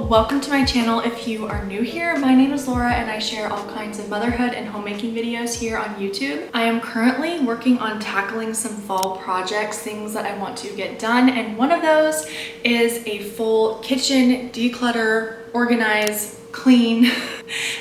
welcome to my channel. If you are new here, my name is Laura and I share all kinds of motherhood and homemaking videos here on YouTube. I am currently working on tackling some fall projects, things that I want to get done, and one of those is a full kitchen declutter, organize, clean,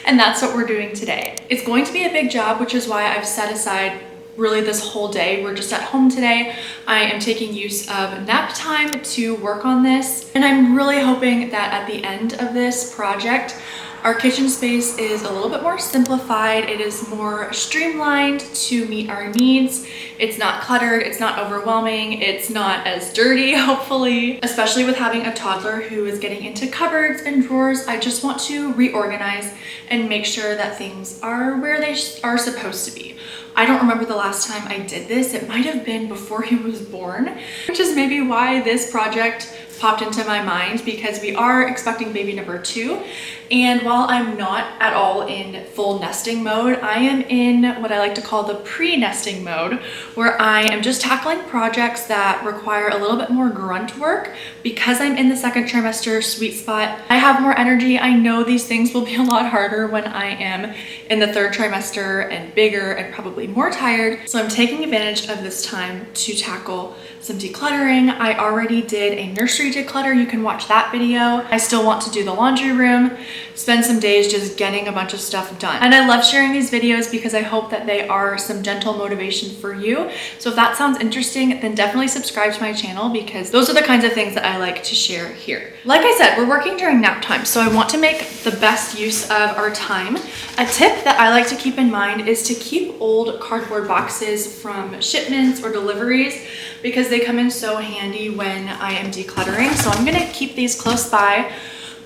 and that's what we're doing today. It's going to be a big job, which is why I've set aside really this whole day. We're just at home today. I am taking use of nap time to work on this, and I'm really hoping that at the end of this project, our kitchen space is a little bit more simplified. It is more streamlined to meet our needs. It's not cluttered, it's not overwhelming, it's not as dirty, hopefully. Especially with having a toddler who is getting into cupboards and drawers, I just want to reorganize and make sure that things are where they are supposed to be. I don't remember the last time I did this. It might have been before he was born, which is maybe why this project popped into my mind, because we are expecting baby number 2. And while I'm not at all in full nesting mode, I am in what I like to call the pre-nesting mode, where I am just tackling projects that require a little bit more grunt work. Because I'm in the second trimester sweet spot, I have more energy. I know these things will be a lot harder when I am in the third trimester and bigger and probably more tired. So I'm taking advantage of this time to tackle some decluttering. I already did a nursery declutter. You can watch that video. I still want to do the laundry room, spend some days just getting a bunch of stuff done. And I love sharing these videos because I hope that they are some gentle motivation for you. So if that sounds interesting, then definitely subscribe to my channel, because those are the kinds of things that I like to share here. Like I said, we're working during nap time, so I want to make the best use of our time. A tip that I like to keep in mind is to keep old cardboard boxes from shipments or deliveries, because they come in so handy when I am decluttering. So I'm gonna keep these close by.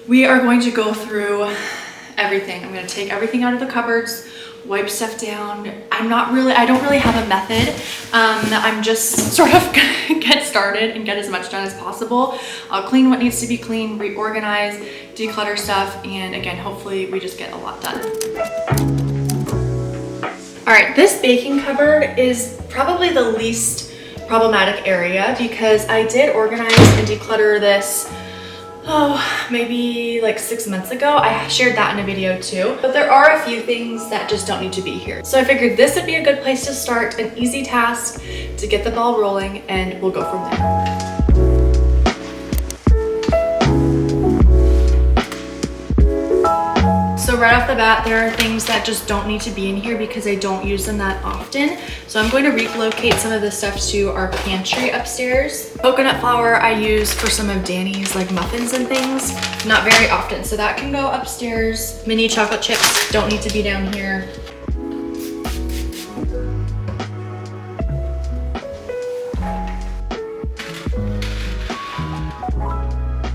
We are going to go through everything. I'm gonna take everything out of the cupboards, wipe stuff down. I don't really have a method. I'm just sort of gonna get started and get as much done as possible. I'll clean what needs to be cleaned, reorganize, declutter stuff, and again, hopefully we just get a lot done. All right, this baking cupboard is probably the least problematic area, because I did organize and declutter this maybe like 6 months ago. I shared that in a video too, but there are a few things that just don't need to be here. So I figured this would be a good place to start, an easy task to get the ball rolling, and we'll go from there. So right off the bat, there are things that just don't need to be in here because I don't use them that often. So I'm going to relocate some of this stuff to our pantry upstairs. Coconut flour I use for some of Danny's like muffins and things, not very often, so that can go upstairs. Mini chocolate chips don't need to be down here.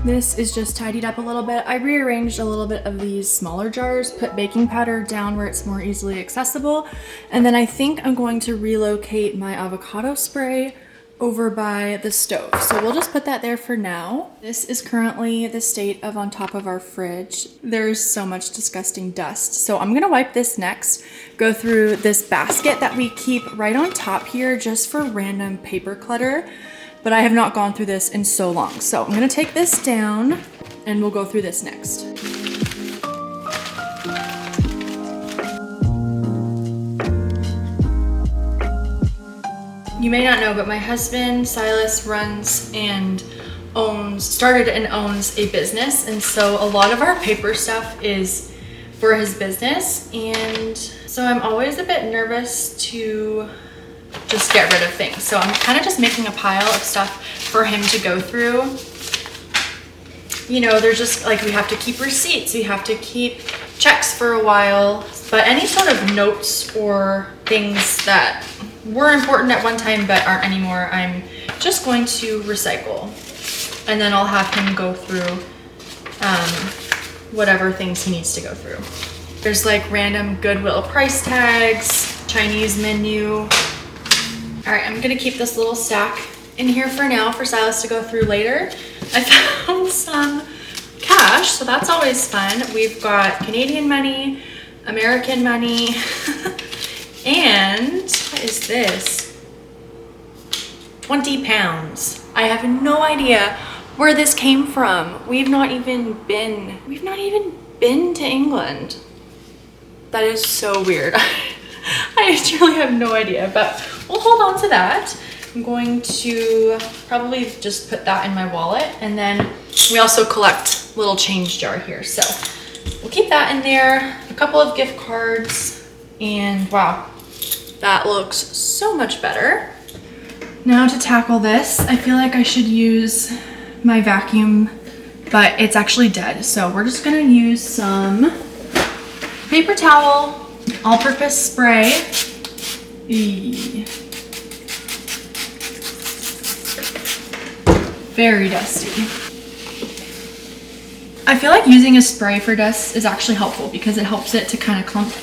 This is just tidied up a little bit. I rearranged a little bit of these smaller jars, put baking powder down where it's more easily accessible, and then I think I'm going to relocate my avocado spray over by the stove. So we'll just put that there for now. This is currently the state of on top of our fridge. There's so much disgusting dust. So I'm gonna wipe this next, go through this basket that we keep right on top here just for random paper clutter. But I have not gone through this in so long. So I'm gonna take this down and we'll go through this next. You may not know, but my husband, Silas, runs and started and owns a business. And so a lot of our paper stuff is for his business. And so I'm always a bit nervous to just get rid of things. So I'm kind of just making a pile of stuff for him to go through. You know, there's just like, we have to keep receipts, we have to keep checks for a while, but any sort of notes or things that were important at one time but aren't anymore, I'm just going to recycle. And then I'll have him go through whatever things he needs to go through. There's like random Goodwill price tags, Chinese menu. All right, I'm gonna keep this little stack in here for now for Silas to go through later. I found some cash, so that's always fun. We've got Canadian money, American money, and what is this? 20 pounds. I have no idea where this came from. We've not even been to England. That is so weird. I truly have no idea, but we'll hold on to that. I'm going to probably just put that in my wallet, and then we also collect little change jar here. So we'll keep that in there, a couple of gift cards, and wow, that looks so much better. Now to tackle this, I feel like I should use my vacuum, but it's actually dead. So we're just gonna use some paper towel, all-purpose spray. Very dusty. I feel like using a spray for dust is actually helpful because it helps it to kind of clump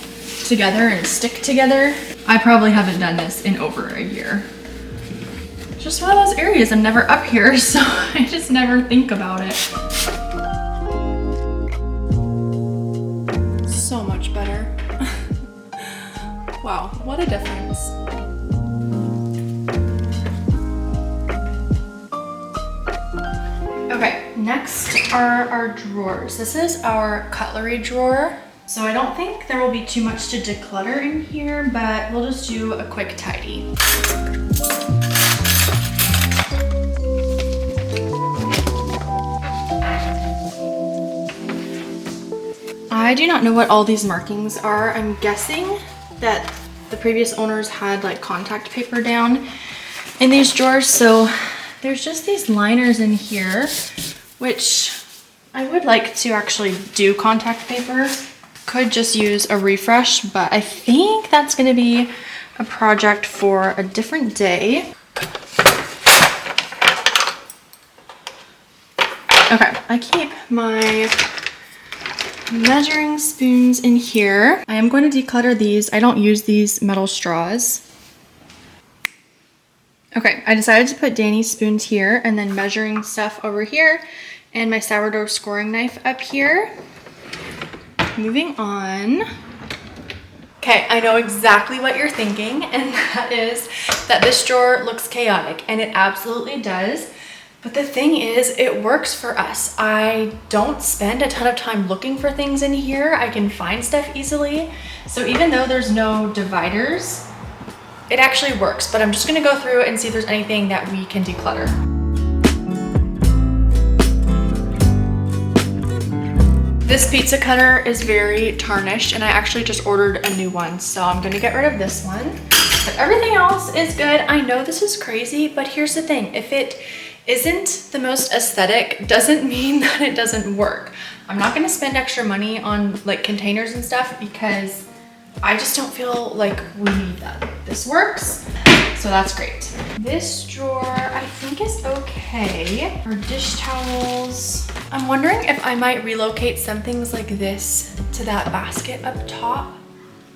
together and stick together. I probably haven't done this in over a year. Just one of those areas I'm never up here, so I just never think about it. So much better. Wow, what a difference. Okay, next are our drawers. This is our cutlery drawer. So I don't think there will be too much to declutter in here, but we'll just do a quick tidy. I do not know what all these markings are. I'm guessing that the previous owners had like contact paper down in these drawers. So there's just these liners in here, which I would like to actually do contact paper. Could just use a refresh, but I think that's gonna be a project for a different day. Okay, I keep my measuring spoons in here. I am going to declutter these. I don't use these metal straws. Okay, I decided to put Danny's spoons here and then measuring stuff over here and my sourdough scoring knife up here. Moving on. Okay, I know exactly what you're thinking, and that is that this drawer looks chaotic, and it absolutely does. But the thing is, it works for us. I don't spend a ton of time looking for things in here. I can find stuff easily. So even though there's no dividers, it actually works. But I'm just gonna go through and see if there's anything that we can declutter. This pizza cutter is very tarnished, and I actually just ordered a new one. So I'm gonna get rid of this one. But everything else is good. I know this is crazy, but here's the thing. If it isn't the most aesthetic, doesn't mean that it doesn't work. I'm not gonna spend extra money on like containers and stuff because I just don't feel like we need that. This works, so that's great. This drawer I think is okay. Our dish towels. I'm wondering if I might relocate some things like this to that basket up top.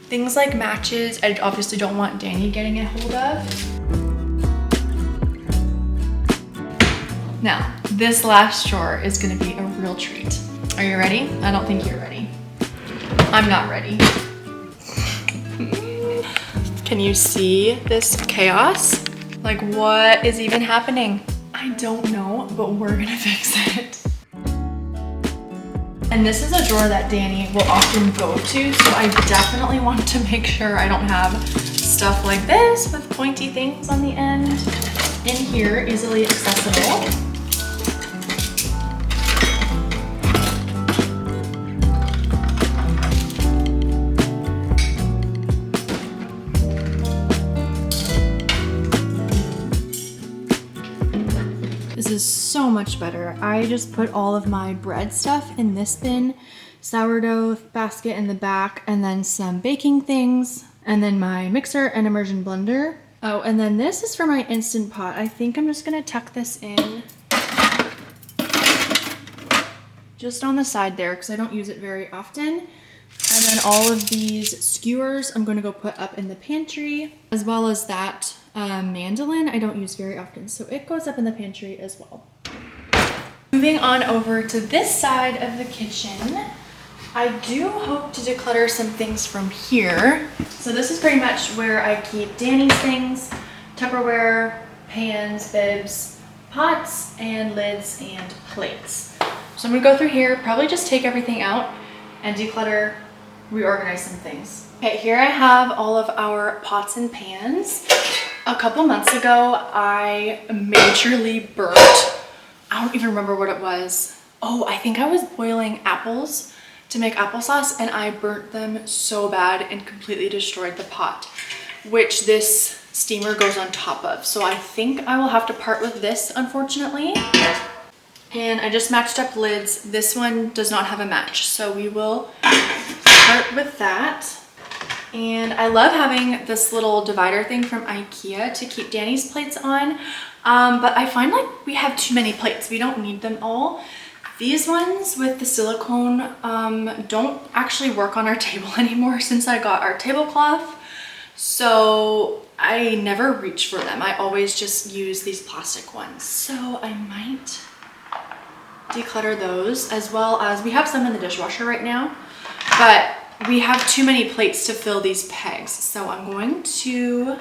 Things like matches, I obviously don't want Danny getting a hold of. Now, this last drawer is gonna be a real treat. Are you ready? I don't think you're ready. I'm not ready. Can you see this chaos? Like, what is even happening? I don't know, but we're gonna fix it. And this is a drawer that Danny will often go to, so I definitely want to make sure I don't have stuff like this with pointy things on the end in here, easily accessible. This is so much better. I just put all of my bread stuff in this bin, sourdough basket in the back, and then some baking things, and then my mixer and immersion blender. Oh, and then this is for my Instant Pot. I think I'm just gonna tuck this in just on the side there because I don't use it very often. And then all of these skewers I'm gonna go put up in the pantry, as well as that mandolin I don't use very often, so it goes up in the pantry as well. Moving on over to this side of the kitchen, I do hope to declutter some things from here. So this is pretty much where I keep Danny's things, Tupperware, pans, bibs, pots and lids and plates. So I'm gonna go through here, probably just take everything out and declutter, reorganize some things. Okay, here I have all of our pots and pans. A couple months ago, I majorly burnt, I don't even remember what it was. Oh, I think I was boiling apples to make applesauce, and I burnt them so bad and completely destroyed the pot, which this steamer goes on top of. So I think I will have to part with this, unfortunately. And I just matched up lids. This one does not have a match, so we will part with that. And I love having this little divider thing from IKEA to keep Danny's plates on. But I find like we have too many plates. We don't need them all. These ones with the silicone don't actually work on our table anymore since I got our tablecloth. So I never reach for them. I always just use these plastic ones. So I might declutter those, as well as we have some in the dishwasher right now, but we have too many plates to fill these pegs. So I'm going to,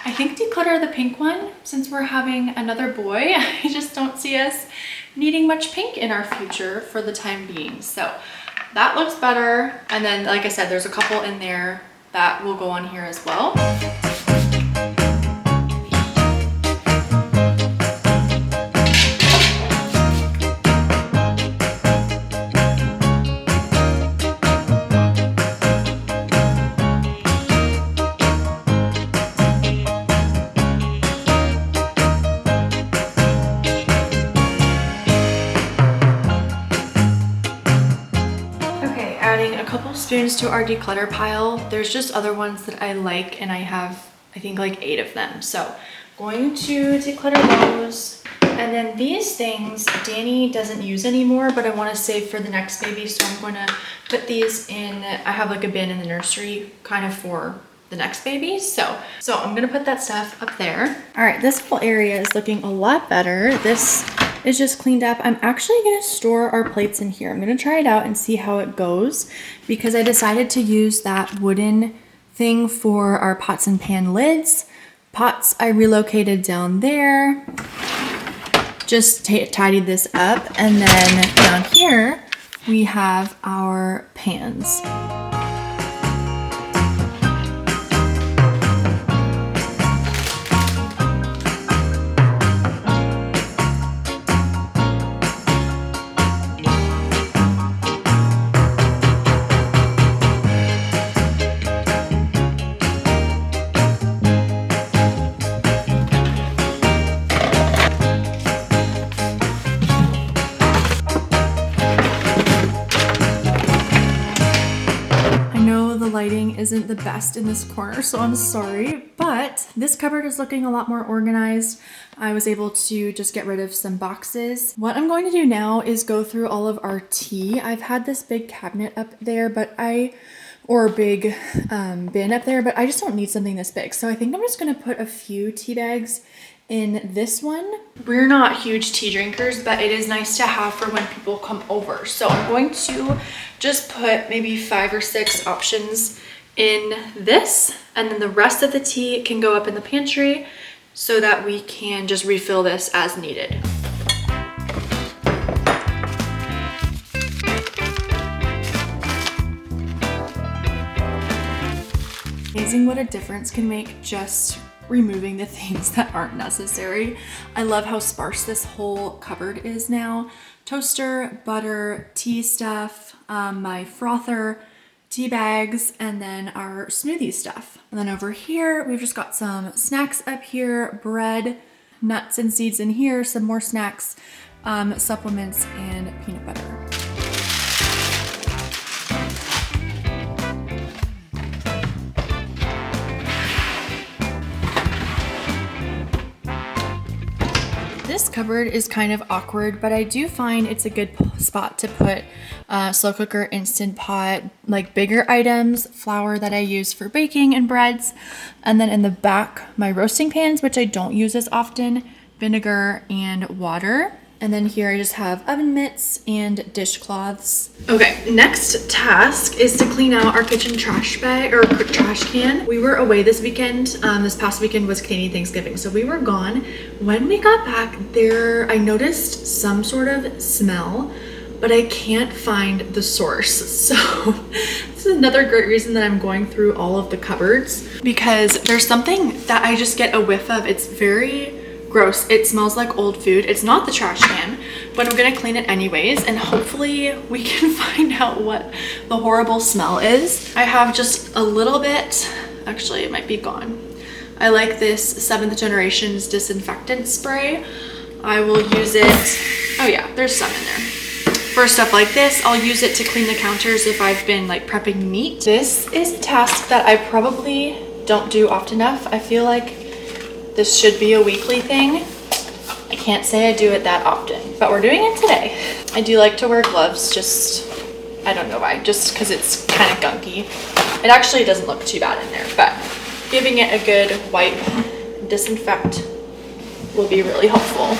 I think, declutter the pink one since we're having another boy. I just don't see us needing much pink in our future for the time being. So that looks better. And then, like I said, there's a couple in there that will go on here as well. Spoons to our declutter pile. There's just other ones that I like, and I have, I think, like 8 of them. So going to declutter those. And then these things Danny doesn't use anymore, but I want to save for the next baby, so I'm going to put these in. I have like a bin in the nursery kind of for the next baby, so I'm gonna put that stuff up there. All right, this whole area is looking a lot better. This is just cleaned up. I'm actually gonna store our plates in here. I'm gonna try it out and see how it goes, because I decided to use that wooden thing for our pots and pan lids. Pots I relocated down there, just tidied this up, and then down here we have our pans. Lighting isn't the best in this corner, so I'm sorry, but this cupboard is looking a lot more organized. I was able to just get rid of some boxes. What I'm going to do now is go through all of our tea. I've had this big cabinet up there, or big bin up there, but I just don't need something this big. So I think I'm just gonna put a few tea bags in this one. We're not huge tea drinkers, but it is nice to have for when people come over. So I'm going to just put maybe 5 or 6 options in this, and then the rest of the tea can go up in the pantry so that we can just refill this as needed. Amazing what a difference can make just removing the things that aren't necessary. I love how sparse this whole cupboard is now. Toaster, butter, tea stuff, my frother, tea bags, and then our smoothie stuff. And then over here, we've just got some snacks up here, bread, nuts and seeds in here, some more snacks, supplements, and peanut butter. This cupboard is kind of awkward, but I do find it's a good spot to put slow cooker, Instant Pot, like bigger items, flour that I use for baking and breads, and then in the back, my roasting pans, which I don't use as often, vinegar and water. And then here I just have oven mitts and dishcloths. Okay, next task is to clean out our kitchen trash bag or trash can. We were away this weekend. This past weekend was Canadian Thanksgiving, so we were gone. When we got back there, I noticed some sort of smell, but I can't find the source. So this is another great reason that I'm going through all of the cupboards, because there's something that I just get a whiff of. It's very gross. It smells like old food. It's not the trash can, but I'm gonna clean it anyways, and hopefully we can find out what the horrible smell is. I have just a little bit, actually it might be gone. I like this 7th generation's disinfectant spray. I will use it. Oh yeah, there's some in there. For stuff like this, I'll use it to clean the counters if I've been like prepping meat. This is a task that I probably don't do often enough. I feel like this should be a weekly thing. I can't say I do it that often, but we're doing it today. I do like to wear gloves, just, I don't know why, just because it's kind of gunky. It actually doesn't look too bad in there, but giving it a good wipe, disinfect will be really helpful.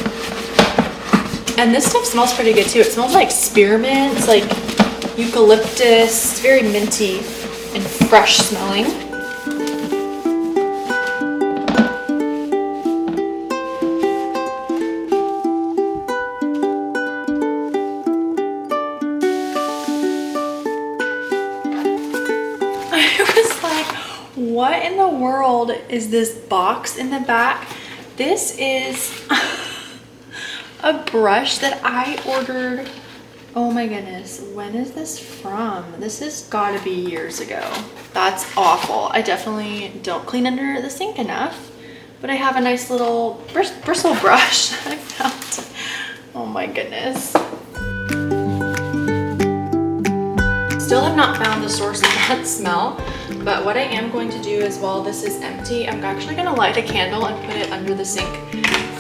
And this stuff smells pretty good too. It smells like spearmint, it's like eucalyptus. It's very minty and fresh smelling. What in the world is this box in the back? This is a brush that I ordered. Oh my goodness, when is this from? This has gotta be years ago. That's awful. I definitely don't clean under the sink enough, but I have a nice little bristle brush that I found. Oh my goodness. Still have not found the source of that smell, but what I am going to do is, while this is empty, I'm actually gonna light a candle and put it under the sink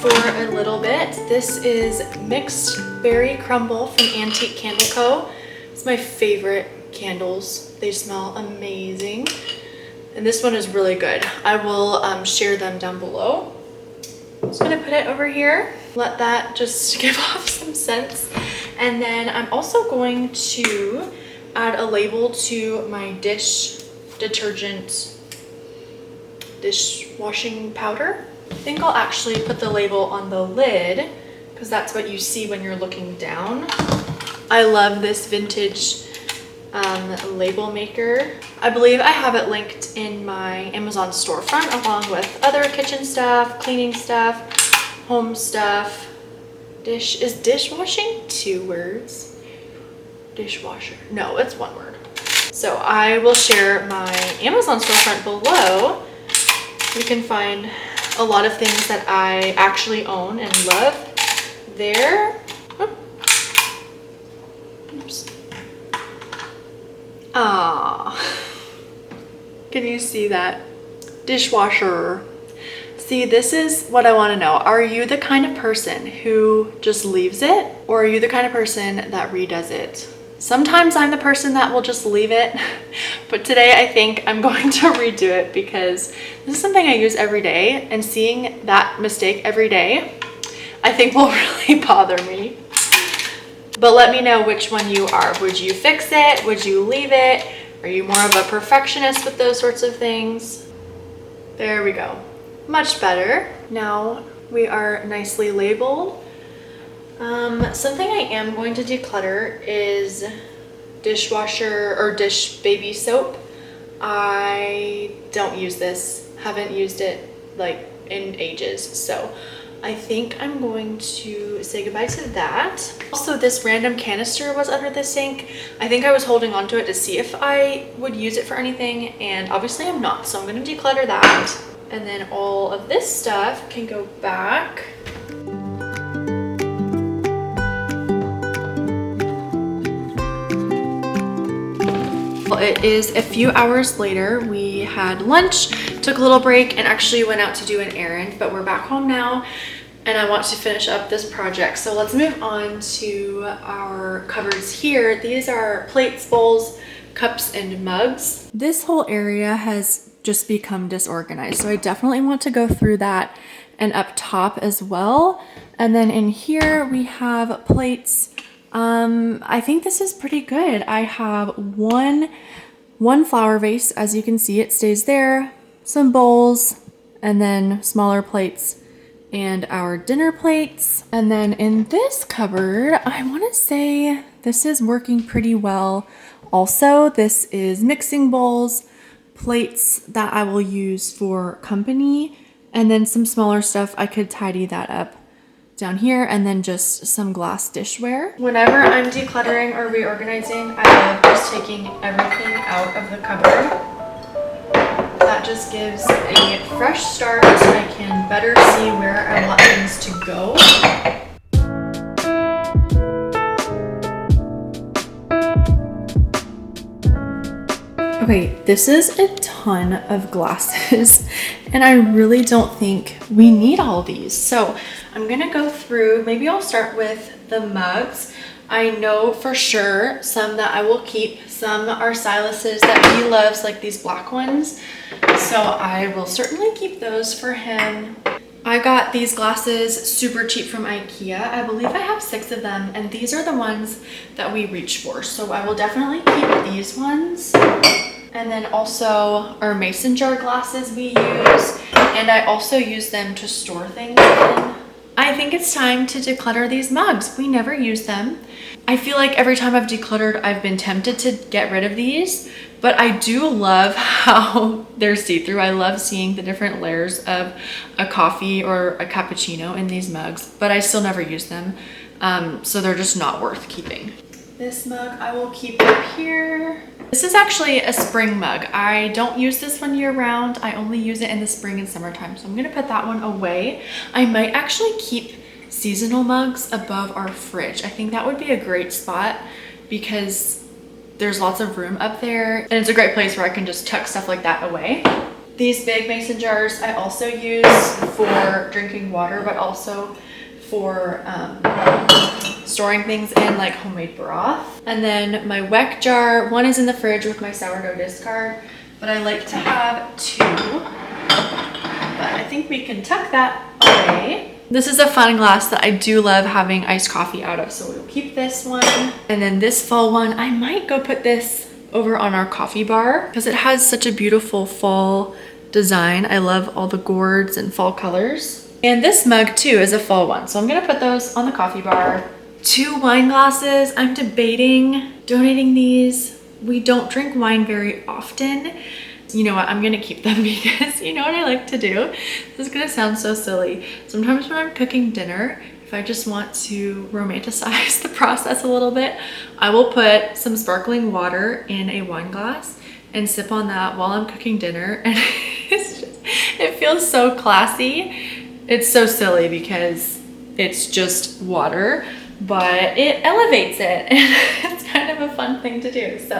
for a little bit. This is Mixed Berry Crumble from Antique Candle Co. It's my favorite candles. They smell amazing. And this one is really good. I will share them down below. I'm just gonna put it over here. Let that just give off some scents. And then I'm also going to add a label to my dish detergent dishwashing powder. I think I'll actually put the label on the lid because that's what you see when you're looking down. I love this vintage label maker. I believe I have it linked in my Amazon storefront along with other kitchen stuff, cleaning stuff, home stuff. Is dishwashing 2 words? Dishwasher. No, it's 1 word. So I will share my Amazon storefront below. You can find a lot of things that I actually own and love there. Oops. Ah, can you see that? Dishwasher. See, this is what I want to know. Are you the kind of person who just leaves it, or are you the kind of person that redoes it? Sometimes I'm the person that will just leave it, but today I think I'm going to redo it because this is something I use every day, and seeing that mistake every day, I think will really bother me. But let me know which one you are. Would you fix it? Would you leave it? Are you more of a perfectionist with those sorts of things? There we go. Much better. Now we are nicely labeled. Something I am going to declutter is dishwasher or dish baby soap. I don't use this, haven't used it like in ages, so I think I'm going to say goodbye to that. Also, this random canister was under the sink. I think I was holding on to it to see if I would use it for anything, and obviously I'm not, so I'm going to declutter that. And then all of this stuff can go back. Well, it is a few hours later. We had lunch, took a little break, and actually went out to do an errand, but we're back home now and I want to finish up this project. So let's move on to our cupboards here. These are plates, bowls, cups, and mugs. This whole area has just become disorganized, so I definitely want to go through that and up top as well. And then in here we have plates. I think this is pretty good. I have one flower vase, as you can see, it stays there, some bowls, and then smaller plates and our dinner plates. And then in this cupboard, I want to say this is working pretty well. Also, this is mixing bowls, plates that I will use for company, and then some smaller stuff. I could tidy that up down here, and then just some glass dishware. Whenever I'm decluttering or reorganizing, I love just taking everything out of the cupboard. That just gives a fresh start so I can better see where I want things to go. Okay, this is a ton of glasses and I really don't think we need all these. So I'm gonna go through, maybe I'll start with the mugs. I know for sure some that I will keep. Some are Silas's that he loves, like these black ones. So I will certainly keep those for him. I got these glasses super cheap from IKEA. I believe I have 6 of them, and these are the ones that we reach for. So I will definitely keep these ones. And then also our mason jar glasses we use, and I also use them to store things in. I think it's time to declutter these mugs. We never use them. I feel like every time I've decluttered, I've been tempted to get rid of these, but I do love how they're see-through. I love seeing the different layers of a coffee or a cappuccino in these mugs, but I still never use them. So they're just not worth keeping. This mug I will keep up here. This is actually a spring mug. I don't use this one year round. I only use it in the spring and summertime. So I'm gonna put that one away. I might actually keep seasonal mugs above our fridge. I think that would be a great spot because there's lots of room up there and it's a great place where I can just tuck stuff like that away. These big mason jars I also use for drinking water, but also for storing things in like homemade broth. And then my weck jar, one is in the fridge with my sourdough discard, but I like to have 2. But I think we can tuck that away. This is a fun glass that I do love having iced coffee out of, so we'll keep this one. And then this fall one, I might go put this over on our coffee bar because it has such a beautiful fall design. I love all the gourds and fall colors. And this mug too is a fall one, so I'm gonna put those on the coffee bar. 2 wine glasses, I'm debating donating these. We don't drink wine very often. You know what, I'm gonna keep them because you know what I like to do? This is gonna sound so silly. Sometimes when I'm cooking dinner, if I just want to romanticize the process a little bit, I will put some sparkling water in a wine glass and sip on that while I'm cooking dinner. And it feels so classy. It's so silly because it's just water, but it elevates it and it's kind of a fun thing to do. So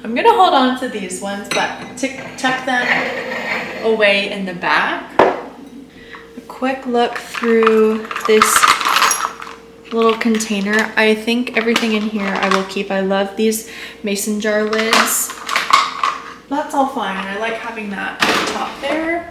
I'm gonna hold on to these ones, but to tuck them away in the back. A quick look through this little container. I think everything in here I will keep. I love these mason jar lids. That's all fine. I like having that at the top there.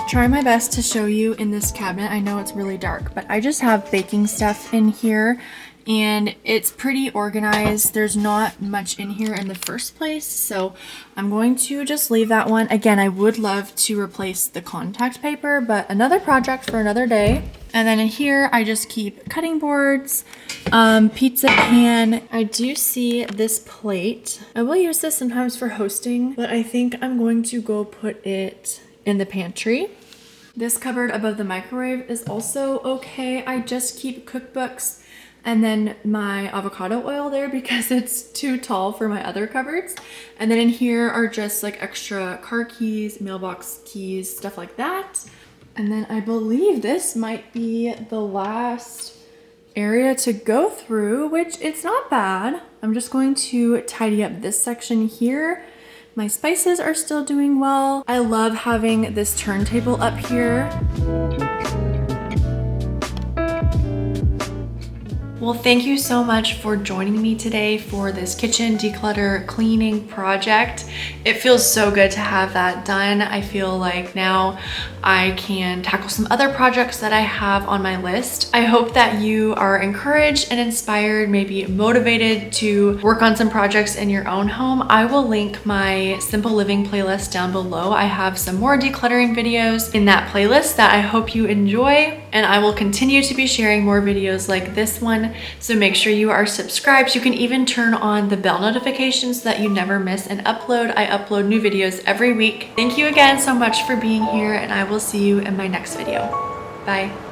Try my best to show you in this cabinet. I know it's really dark, but I just have baking stuff in here and it's pretty organized. There's not much in here in the first place, so I'm going to just leave that one. Again, I would love to replace the contact paper, but another project for another day. And then in here, I just keep cutting boards, pizza pan. I do see this plate. I will use this sometimes for hosting, but I think I'm going to go put it in the pantry. This cupboard above the microwave is also okay. I just keep cookbooks and then my avocado oil there because it's too tall for my other cupboards. And then in here are just like extra car keys, mailbox keys, stuff like that. And then I believe this might be the last area to go through, which it's not bad. I'm just going to tidy up this section here. My spices are still doing well. I love having this turntable up here. Well, thank you so much for joining me today for this kitchen declutter cleaning project. It feels so good to have that done. I feel like now I can tackle some other projects that I have on my list. I hope that you are encouraged and inspired, maybe motivated to work on some projects in your own home. I will link my simple living playlist down below. I have some more decluttering videos in that playlist that I hope you enjoy, and I will continue to be sharing more videos like this one. So make sure you are subscribed. You can even turn on the bell notifications so that you never miss an upload. I upload new videos every week. Thank you again so much for being here, and I will see you in my next video. Bye.